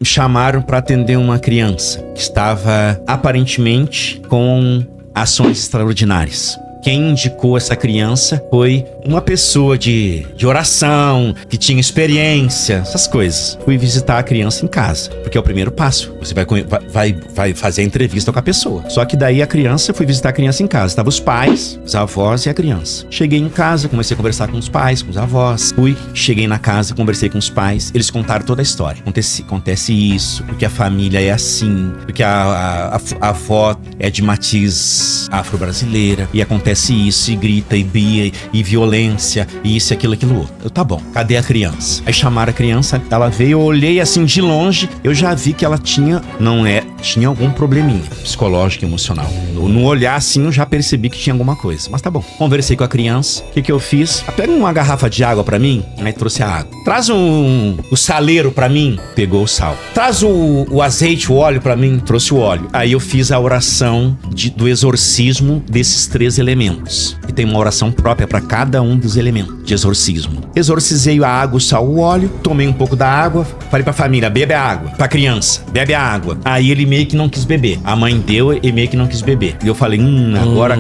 me chamaram para atender uma criança que estava aparentemente com ações extraordinárias. Quem indicou essa criança foi uma pessoa de oração, que tinha experiência, essas coisas. Fui visitar a criança em casa, porque é o primeiro passo. Você vai fazer a entrevista com a pessoa. Só que daí eu fui visitar a criança em casa. Estavam os pais, os avós e a criança. Cheguei em casa, comecei a conversar com os pais, com os avós. Cheguei na casa, conversei com os pais. Eles contaram toda a história. Acontece isso, porque a família é assim, porque a avó é de matiz afro-brasileira, e acontece isso, e grita, e bia, e violência, e isso, aquilo, outro. Tá bom, cadê a criança? Aí chamaram a criança, ela veio, eu olhei assim de longe, eu já vi que ela tinha algum probleminha psicológico, emocional. No olhar assim, eu já percebi que tinha alguma coisa. Mas tá bom. Conversei com a criança, o que eu fiz? Pega uma garrafa de água pra mim, aí trouxe a água. Traz o saleiro pra mim, pegou o sal. Traz o azeite, o óleo pra mim, trouxe o óleo. Aí eu fiz a oração do exorcismo desses 3 elementos. E tem uma oração própria para cada um dos elementos de exorcismo. Exorcizei a água, o sal, o óleo, tomei um pouco da água, falei pra família, bebe a água. Pra criança, bebe a água. Aí ele meio que não quis beber. A mãe deu e meio que não quis beber. E eu falei, agora,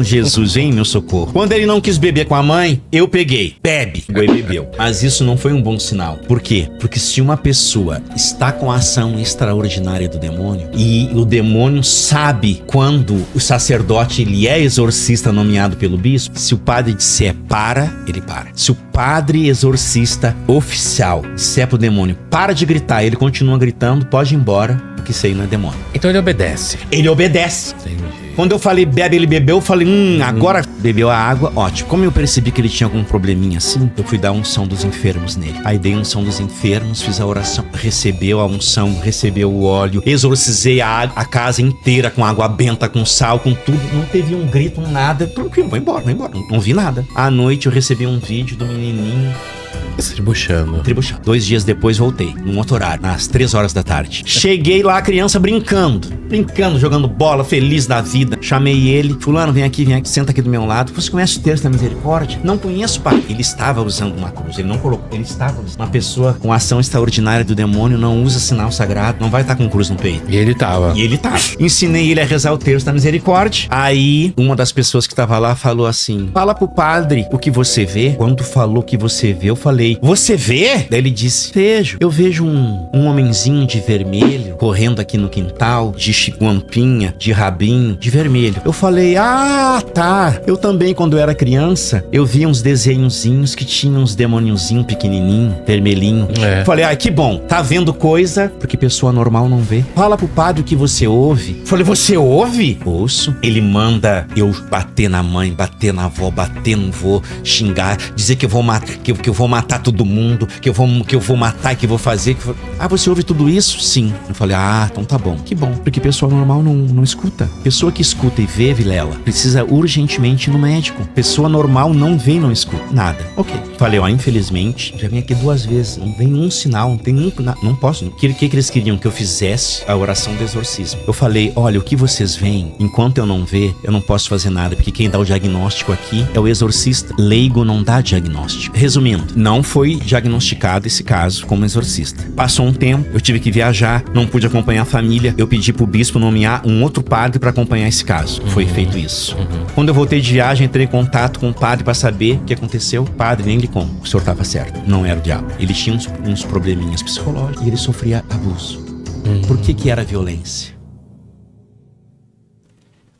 Jesus, vem meu socorro. Quando ele não quis beber com a mãe, eu peguei, bebe. E bebeu. Mas isso não foi um bom sinal. Por quê? Porque se uma pessoa está com a ação extraordinária do demônio, e o demônio sabe quando o sacerdote ele é exorcista nomeado pelo bispo, se o padre disser para, ele para. Se o padre exorcista oficial disser pro demônio, para de gritar, ele continua gritando, pode ir embora, porque isso aí não é demônio. Então ele obedece. Ele obedece. Entendi. Quando eu falei bebe, ele bebeu, eu falei, agora bebeu a água, ótimo. Como eu percebi que ele tinha algum probleminha assim, eu fui dar a unção dos enfermos nele. Aí dei a unção dos enfermos, fiz a oração, recebeu a unção, recebeu o óleo, exorcizei a casa inteira com água benta, com sal, com tudo. Não teve um grito, nada. Tranquilo, vou embora. Não vi nada. À noite eu recebi um vídeo do menininho Tribuchando. 2 dias depois voltei, num outro horário, às 3 horas da tarde. Cheguei lá, a criança brincando, jogando bola, feliz da vida. Chamei ele, fulano, vem aqui, senta aqui do meu lado. Você conhece o texto da misericórdia? Não conheço, pai. Ele estava usando uma cruz, ele não colocou, ele estava usando. Uma pessoa com ação extraordinária do demônio não usa sinal sagrado, não vai estar com cruz no peito. E ele tava. Ensinei ele a rezar o texto da misericórdia. Aí, uma das pessoas que estava lá falou assim, fala pro padre o que você vê. Quando falou o que você vê, eu falei, você vê? Daí ele disse, vejo. Eu vejo um homenzinho de vermelho correndo aqui no quintal, de guampinha, de rabinho, de vermelho. Eu falei, tá. Eu também, quando eu era criança, eu via uns desenhozinhos que tinham uns demôniozinhos pequenininho, vermelhinho. Falei, que bom. Tá vendo coisa, porque pessoa normal não vê. Fala pro padre o que você ouve. Falei, você ouve? Ouço. Ele manda eu bater na mãe, bater na avó, bater no vô, xingar, dizer que eu vou matar, que eu vou matar todo mundo, que eu vou matar e que eu vou fazer. Você ouve tudo isso? Sim. Eu falei, então tá bom. Que bom, porque pessoa normal não escuta. Pessoa que escuta e vê, Vilela, precisa urgentemente ir no médico. Pessoa normal não vê e não escuta. Nada. Ok. Falei, infelizmente, já vim aqui 2 vezes, não vem um sinal, não tem não posso. O que eles queriam? Que eu fizesse a oração do exorcismo. Eu falei, olha, o que vocês veem, enquanto eu não ver, eu não posso fazer nada, porque quem dá o diagnóstico aqui é o exorcista. Leigo não dá diagnóstico. Resumindo, não foi diagnosticado esse caso como exorcista. Passou um tempo, eu tive que viajar, não pude acompanhar a família, eu pedi pro bispo nomear um outro padre para acompanhar esse caso. Foi feito isso. Quando eu voltei de viagem, entrei em contato com o padre para saber o que aconteceu. O padre nem lhe contou. O senhor estava certo, não era o diabo. Ele tinha uns probleminhas psicológicos e ele sofria abuso. Por que era violência?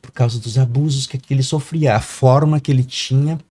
Por causa dos abusos que ele sofria, a forma que ele tinha